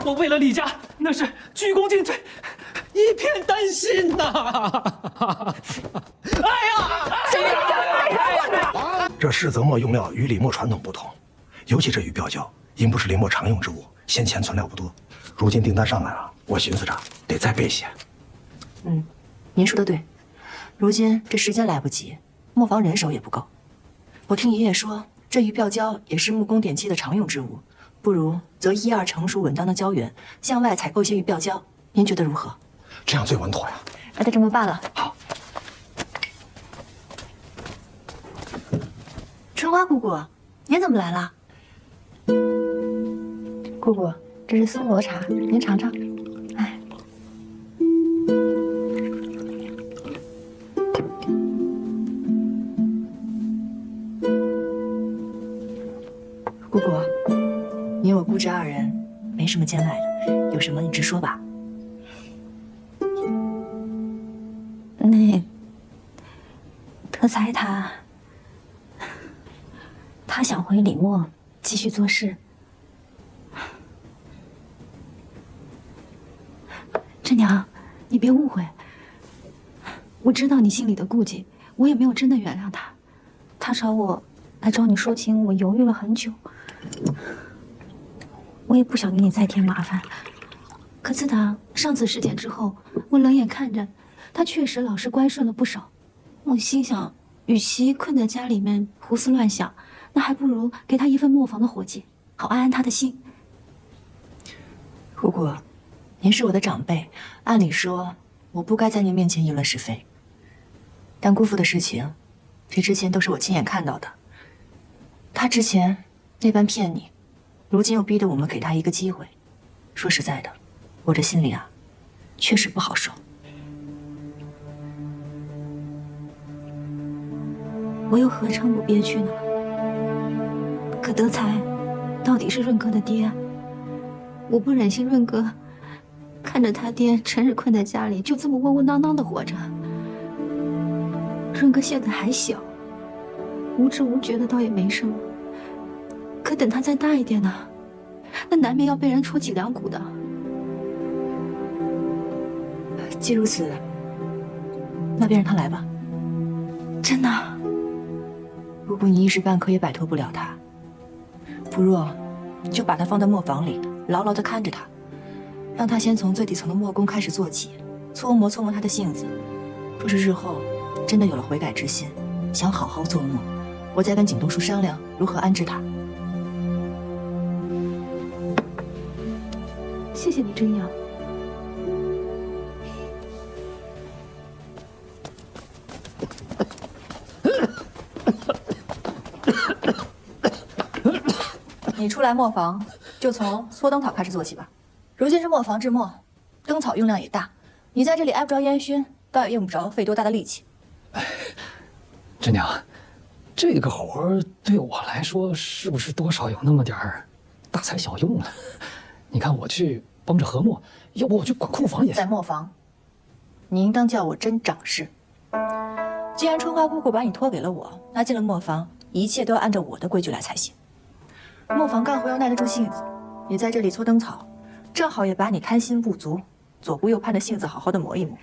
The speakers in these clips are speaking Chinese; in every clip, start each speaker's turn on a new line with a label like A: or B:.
A: 我为了李家，那是鞠躬尽瘁，一片丹心呐！
B: 这世泽墨用料与李墨传统不同，尤其这玉标胶，因不是李墨常用之物，先前存料不多。如今订单上来了，我寻思着得再备些。
C: 您说的对，如今这时间来不及，磨坊人手也不够。我听爷爷说，这玉标胶也是木工电器的常用之物，不如择1、2成熟稳当的胶源，向外采购一些玉标胶。您觉得如何？
B: 这样最稳妥呀。
C: 那就这么办了。
B: 好。
C: 春花姑姑，您怎么来了？姑姑，这是松萝茶，您尝尝。哎，姑姑，你我姑侄2人没什么见外的，有什么你直说吧。
D: 德才他想回李墨继续做事。真娘，你别误会，我知道你心里的顾忌，我也没有真的原谅他。他找我来找你说情，我犹豫了很久，我也不想给你再添麻烦。可自打上次事件之后，我冷眼看着他确实老实乖顺了不少。我心想，与其困在家里面胡思乱想，那还不如给他一份磨坊的活计，好安安他的心。
C: 姑姑，您是我的长辈，按理说我不该在您面前议论是非。但姑父的事情，这之前都是我亲眼看到的。他之前那般骗你，如今又逼得我们给他一个机会。说实在的，我这心里啊，确实不好受。
D: 我又何尝不憋屈呢？可德才到底是润哥的爹，我不忍心润哥看着他爹成日困在家里，就这么窝窝囊囊的活着。润哥现在还小，无知无觉的倒也没什么，可等他再大一点呢，那难免要被人戳脊梁骨的。
C: 既如此，那便让他来吧。
D: 真的？
C: 如果你一时半刻也摆脱不了他，不若就把他放在磨坊里，牢牢地看着他，让他先从最底层的磨工开始做起，搓磨他的性子。若是日后真的有了悔改之心，想好好做磨，我再跟景东叔商量如何安置他。
D: 谢谢你，真阳。
C: 你初来磨坊，就从搓灯草开始做起吧。如今是磨坊制磨，灯草用量也大，你在这里挨不着烟熏，倒也用不着费多大的力气。
A: 真娘，这个活儿对我来说是不是多少有那么点儿大材小用了？你看我去帮着和磨，要不我去管库房也。
C: 在磨坊，你应当叫我真掌事。既然春花姑姑把你托给了我，那进了磨坊，一切都要按照我的规矩来才行。磨坊干活要耐得住性子，你在这里搓灯草，正好也把你贪心不足、左顾右盼的性子好好的磨一磨。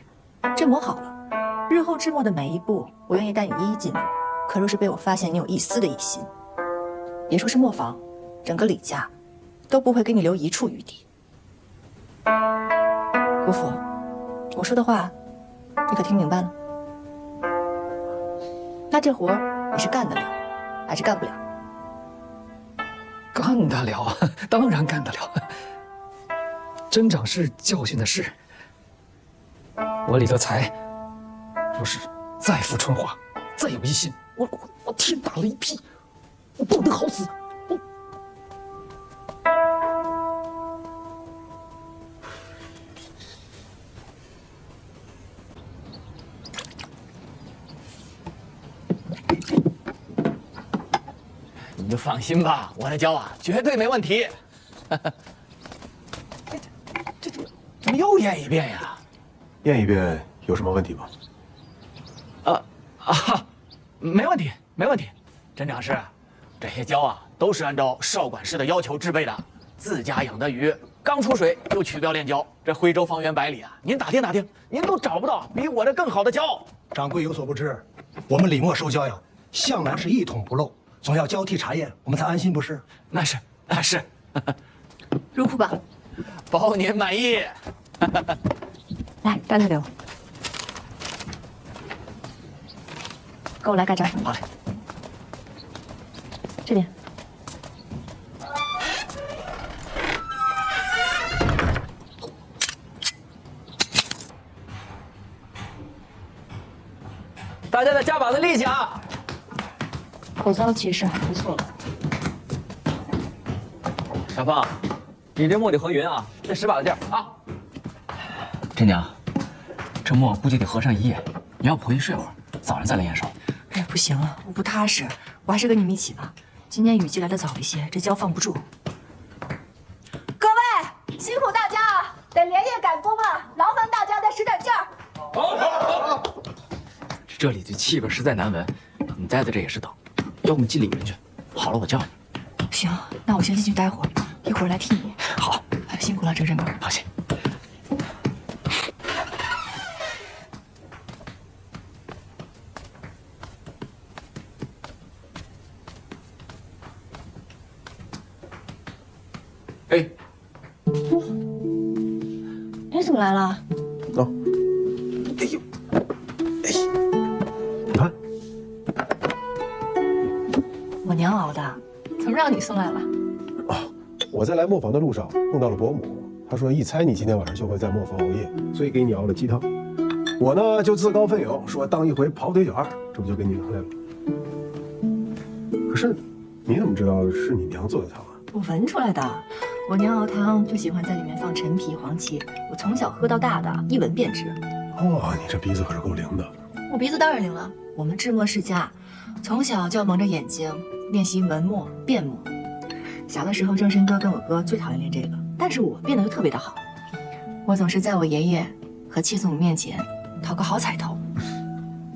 C: 这磨好了，日后制磨的每一步，我愿意带你一一尽力。可若是被我发现你有一丝的异心，别说是磨坊，整个李家都不会给你留一处余地。姑父，我说的话，你可听明白了？那这活儿你是干得了，还是干不了？
A: 干得了，当然干得了。真掌事教训的是，我李德才，若是再负春花，再有异心，我天打雷劈，我不得好死。
E: 你就放心吧，我的胶啊，绝对没问题。这怎么又验一遍呀？
B: 验一遍有什么问题吗？
E: 没问题，没问题。真掌事，这些胶啊，都是按照少管事的要求制备的，自家养的鱼，刚出水就取标炼胶。这徽州方圆百里啊，您打听打听，您都找不到比我这更好的胶。
B: 掌柜有所不知，我们李墨收胶呀，向来是一桶不漏，总要交替查验，我们才安心，不是？
E: 那是，那是，
C: 入库吧。
E: 包您满意。
C: 来，单子给我。跟我来盖章。
E: 好嘞。
C: 这边。
E: 大家再加把子力气啊！
C: 口糟其实还不错。
E: 小凤，你这墨得和匀啊，这10把的劲儿啊！真娘，这墨估计得合上1夜，你要不回去睡会儿，早上再来验收。
C: 哎，不行了，我不踏实，我还是跟你们一起吧。今天雨季来的早一些，这胶放不住。各位辛苦大家啊，得连夜赶工啊，劳烦大家再使点劲儿。
E: 好。这里的气味实在难闻，你待在这也是等，要不你进里面去，好了我叫你。
C: 行，那我先进去待会儿，一会儿来替你。
E: 好，
C: 辛苦了，这个人哥。
E: 放心。哎，
C: 你怎么来了？
B: 走。哎呦，哎，你看，
C: 我娘熬的，怎么让你送来了？
F: 我在来磨坊的路上碰到了伯母，她说一猜你今天晚上就会在磨坊熬夜，所以给你熬了鸡汤。我呢就自告奋勇说当一回跑腿卷，这不就给你拿来了。可是你怎么知道是你娘做的汤啊？
C: 我闻出来的。我娘熬汤就喜欢在里面放陈皮、黄芪，我从小喝到大的，一闻便知。
F: 哦，你这鼻子可是够灵的。
C: 我鼻子当然灵了，我们制墨世家，从小就要蒙着眼睛练习文墨、变墨。小的时候，正申哥跟我哥最讨厌练这个，但是我变得又特别的好。我总是在我爷爷和七祖母面前讨个好彩头。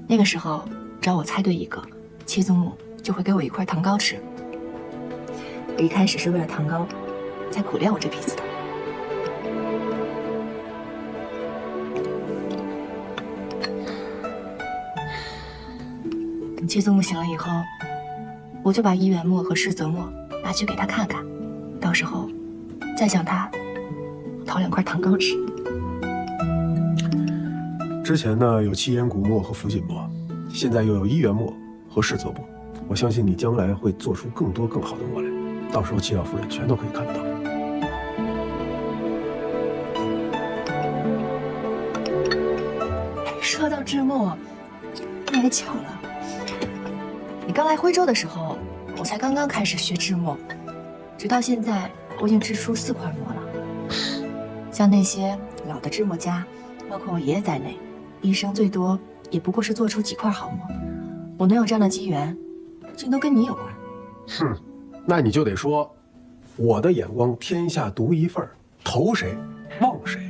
C: 那个时候，只要我猜对一个，七祖母就会给我一块糖糕吃。我一开始是为了糖糕，才苦练我这鼻子的。等七祖母醒了以后，我就把一元墨和世泽墨拿去给他看看，到时候再向他讨2块糖糕吃。
F: 之前呢有七言古墨和福锦墨，现在又有一元墨和世泽墨，我相信你将来会做出更多更好的墨来，到时候七老夫人全都可以看得到。
C: 说到制墨，那也巧了，你刚来徽州的时候，我才刚刚开始学制墨，直到现在我已经制出4块墨了。像那些老的制墨家，包括我爷爷在内，一生最多也不过是做出几块好墨。我能有这样的机缘，竟都跟你有关。
F: 哼，那你就得说，我的眼光天下独一份，投谁忘谁。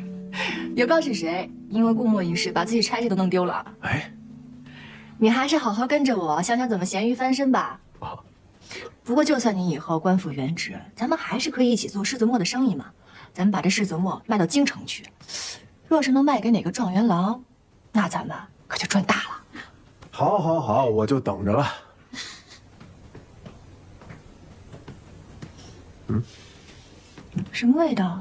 C: 也不知道是谁，因为顾墨一事把自己差事都弄丢了。
F: 哎，
C: 你还是好好跟着我，想想怎么咸鱼翻身吧。不过就算你以后官复原职，咱们还是可以一起做世泽墨的生意嘛。咱们把这世泽墨卖到京城去，若是能卖给哪个状元郎，那咱们可就赚大了。
F: 好，好，好，我就等着了。
C: 什么味道？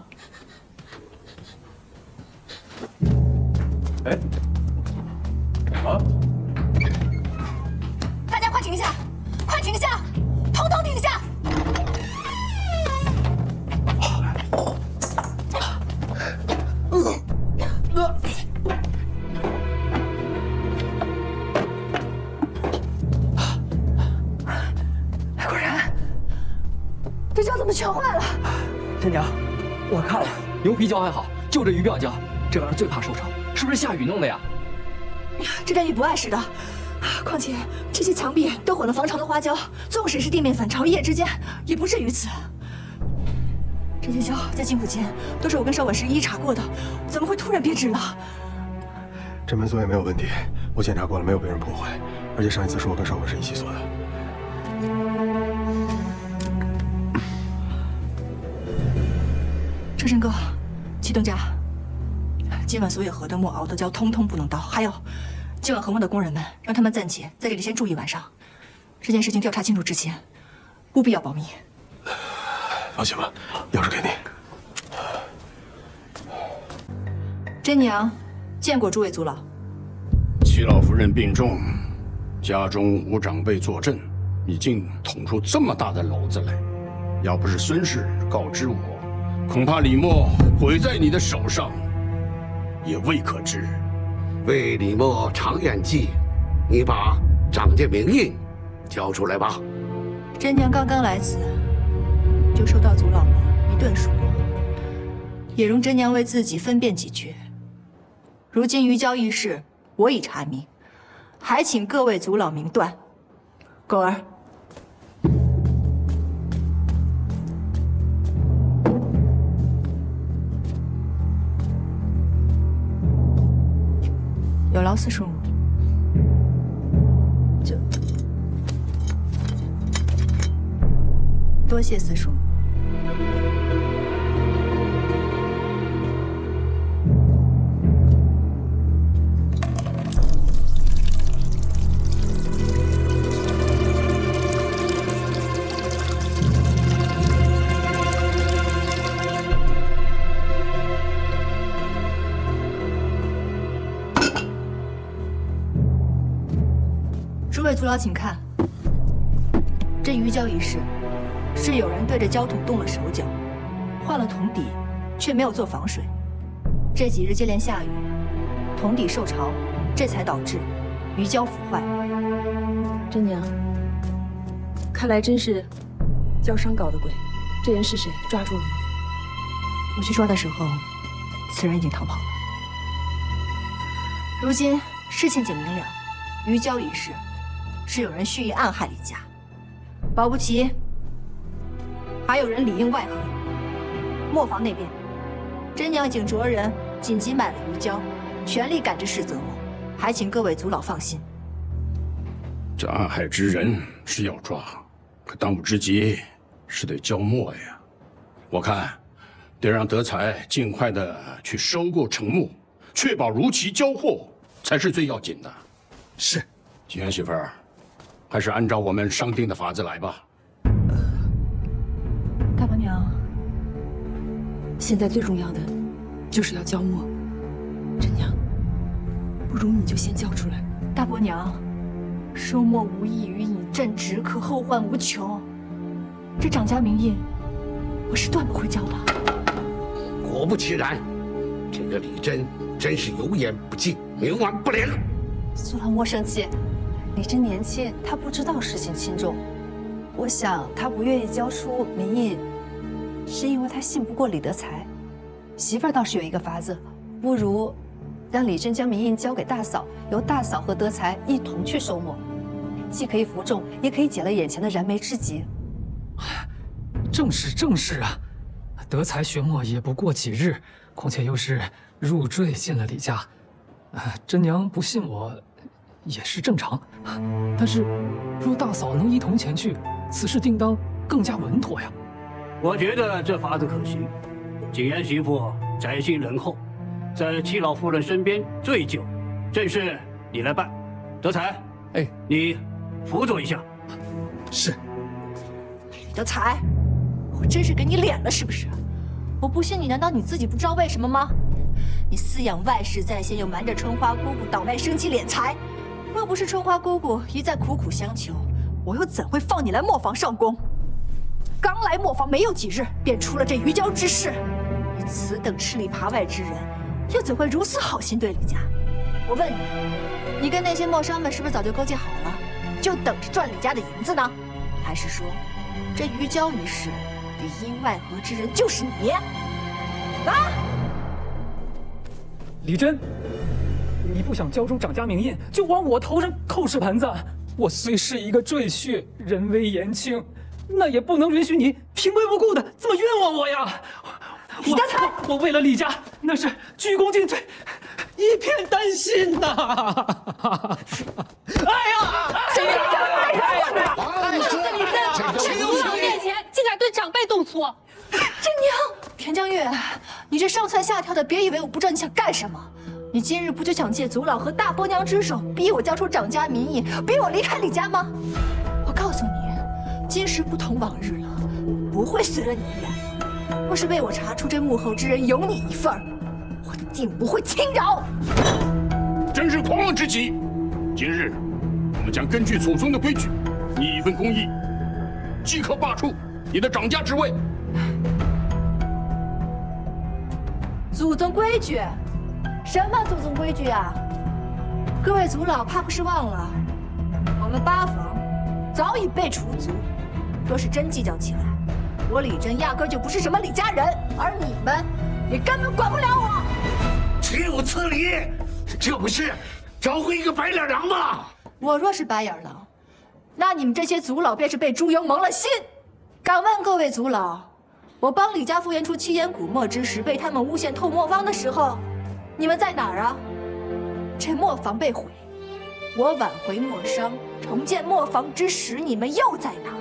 F: 哎，啊！
C: 大家快停下！快停下！统统停下！果然，这胶怎么全坏了？
A: 天娘，我看了，牛皮胶还好，就这鱼鳔胶，这玩意儿最怕受潮，是不是下雨弄的呀？
C: 这阵雨不碍事的，况且这些墙壁都混了防潮的花胶，纵使是地面反潮，一夜之间也不至于此。这些胶在进府前都是我跟邵管事一一查过的，怎么会突然变质了？
F: 这门锁也没有问题，我检查过了，没有被人破坏，而且上一次是我跟邵管事一起锁的。
C: 车神哥，启东家，今晚所有河的墨、熬的胶，通通不能倒。还有，今晚河墨的工人们，让他们暂且在这里先住一晚上。这件事情调查清楚之前，务必要保密。
F: 放心吧，钥匙给你。
C: 真娘，见过诸位族老。
G: 齐老夫人病重，家中无长辈坐镇，已经捅出这么大的篓子来。要不是孙氏告知我，恐怕李默毁在你的手上，也未可知。
H: 为李默长远计，你把长家名印交出来吧。
C: 真娘刚刚来此，就受到族老们一顿数落，也容真娘为自己分辨几句。如今余交一事，我已查明，还请各位族老明断。狗儿，有劳四叔母。多谢四叔母。诸位族老，请看，这鱼胶一事，是有人对着胶桶动了手脚，换了桶底，却没有做防水。这几日接连下雨，桶底受潮，这才导致鱼胶腐坏。
I: 真娘，看来真是胶商搞的鬼。这人是谁？抓住了吗？
C: 我去抓的时候，此人已经逃跑了。如今事情简明了，鱼胶一事是有人蓄意暗害李家，保不齐还有人里应外合。磨坊那边，真娘已经着人紧急买了鱼胶，全力赶着事则磨，还请各位族老放心。
G: 这暗害之人是要抓，可当务之急是得交墨呀。我看得让德才尽快的去收购成木，确保如期交货才是最要紧的。
A: 是，
G: 金元媳妇儿，还是按照我们商定的法子来吧。
C: 大伯娘，
I: 现在最重要的就是要交墨。真娘，不如你就先交出来。
C: 大伯娘，收墨无异于以朕职，可后患无穷。这长家名印，我是断不会交的。
H: 果不其然，这个李真真是有眼不进，冥顽不灵。
J: 苏老莫生气，李真年轻，他不知道事情轻重。我想他不愿意交出名印，是因为他信不过李德才。媳妇儿倒是有一个法子，不如让李真将名印交给大嫂，由大嫂和德才一同去收墨，既可以服众，也可以解了眼前的燃眉之急。
A: 正是啊，德才学墨也不过几日，况且又是入赘进了李家，真娘不信我也是正常。但是若大嫂能一同前去，此事定当更加稳妥呀。
K: 我觉得这法子可行。景元媳妇宅心仁厚，在戚老夫人身边最久，正是你来办。德才，
A: 哎，
K: 你辅佐一下。
A: 是。
C: 李德才，我真是给你脸了是不是？我不信你，难道你自己不知道为什么吗？你饲养外事在先，又瞒着春花姑姑倒卖生妻敛财。若不是春花姑姑一再苦苦相求，我又怎会放你来磨坊上工？刚来磨坊没有几日，便出了这鱼胶之事。你此等吃里扒外之人，又怎会如此好心对李家？我问你，你跟那些磨商们是不是早就勾结好了，就等着赚李家的银子呢？还是说，这鱼胶一事里应外合之人就是你？啊！
A: 李真，你不想交出长家名印，就往我头上扣屎盆子。我虽是一个赘婿，人微言轻，那也不能允许你平白无故的这么冤枉我呀！
C: 李德才，
A: 我为了李家，那是鞠躬尽瘁，一片丹心呐！哎呀！
I: 你在族老面前竟敢对长辈动粗！
C: 真娘，田江月，你这上蹿下跳的，别以为我不知道你想干什么。你今日不就想借祖老和大伯娘之手，逼我交出掌家名义，逼我离开李家吗？我告诉你，今时不同往日了，我不会随了你愿。若是被我查出这幕后之人有你一份儿，我定不会轻饶。
G: 真是狂妄之极！今日我们将根据祖宗的规矩，拟一份公议，即刻罢黜你的掌家之位。
C: 祖宗规矩？什么祖宗规矩啊？各位族老怕不是忘了，我们八房早已被除族。若是真计较起来，我李真压根就不是什么李家人，而你们也根本管不了我。
H: 岂有此理！这不是招回一个白脸狼吗？
C: 我若是白眼狼，那你们这些族老便是被猪油蒙了心。敢问各位族老，我帮李家复原出7眼古墨之时，被他们诬陷偷磨坊的时候，你们在哪儿啊？这磨坊被毁，我挽回墨商，重建磨坊之时，你们又在哪儿？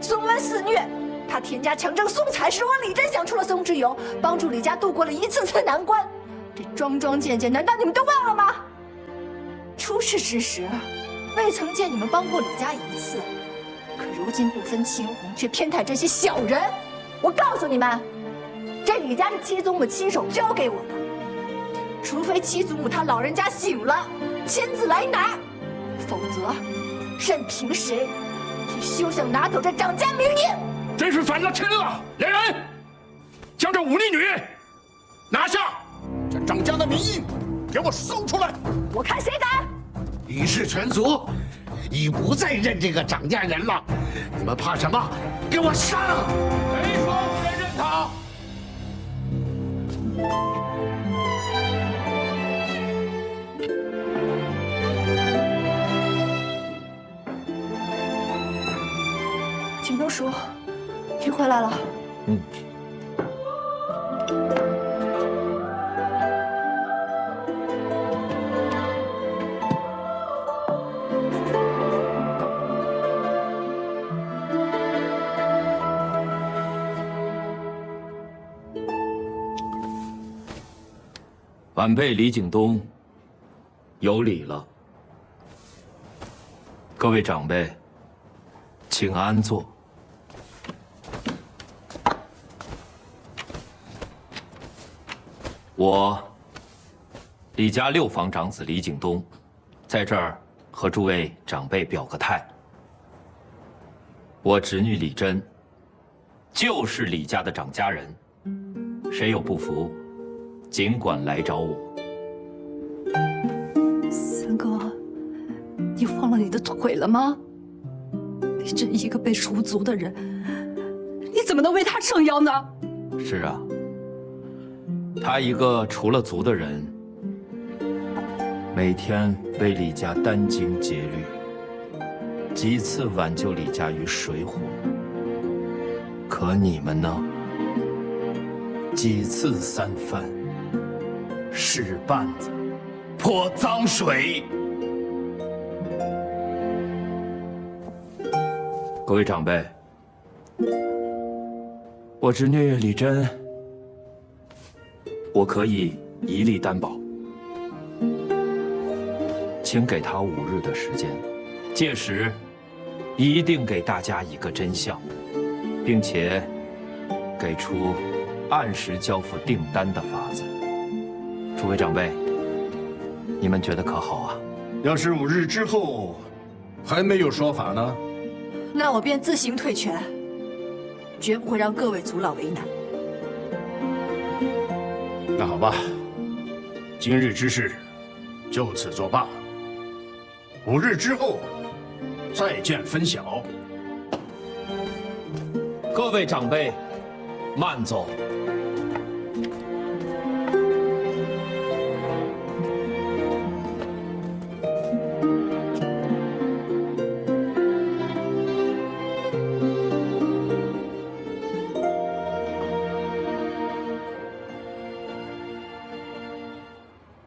C: 宋恩肆虐，他田家强征宋财，是我李真想出了松之油，帮助李家度过了一次次难关。这桩桩件件，难道你们都忘了吗？出事之时，未曾见你们帮过李家一次，可如今不分青红，却偏袒这些小人。我告诉你们，这李家是七祖母亲手交给我的。除非七祖母她老人家醒了，亲自来拿，否则任凭谁也休想拿走这掌家名义。
G: 真是反了天了！来人，将这忤逆女拿下，这掌家的名义给我搜出来！
C: 我看谁敢！
H: 李氏全族已不再认这个掌家人了，你们怕什么？给我上！
G: 谁说不认他？
C: 秦东叔，您回来了。
L: 晚辈李景东有礼了。各位长辈，请安坐。我李家6房长子李景东，在这儿和诸位长辈表个态。我侄女李珍，就是李家的掌家人，谁有不服，尽管来找我。
J: 三哥，你忘了你的腿了吗？李真一个被除族的人，你怎么能为他撑腰呢？
L: 是啊，他一个除了族的人，每天为李家殚精竭虑，几次挽救李家于水火。可你们呢？几次三番，使绊子，泼脏水。各位长辈，我侄女李珍，我可以一力担保，请给她5日的时间，届时一定给大家一个真相，并且给出按时交付订单的法子。诸位长辈，你们觉得可好啊？
G: 要是5日之后还没有说法呢？
C: 那我便自行退权，绝不会让各位族老为难。
G: 那好吧，今日之事就此作罢。5日之后再见分晓。
L: 各位长辈，慢走。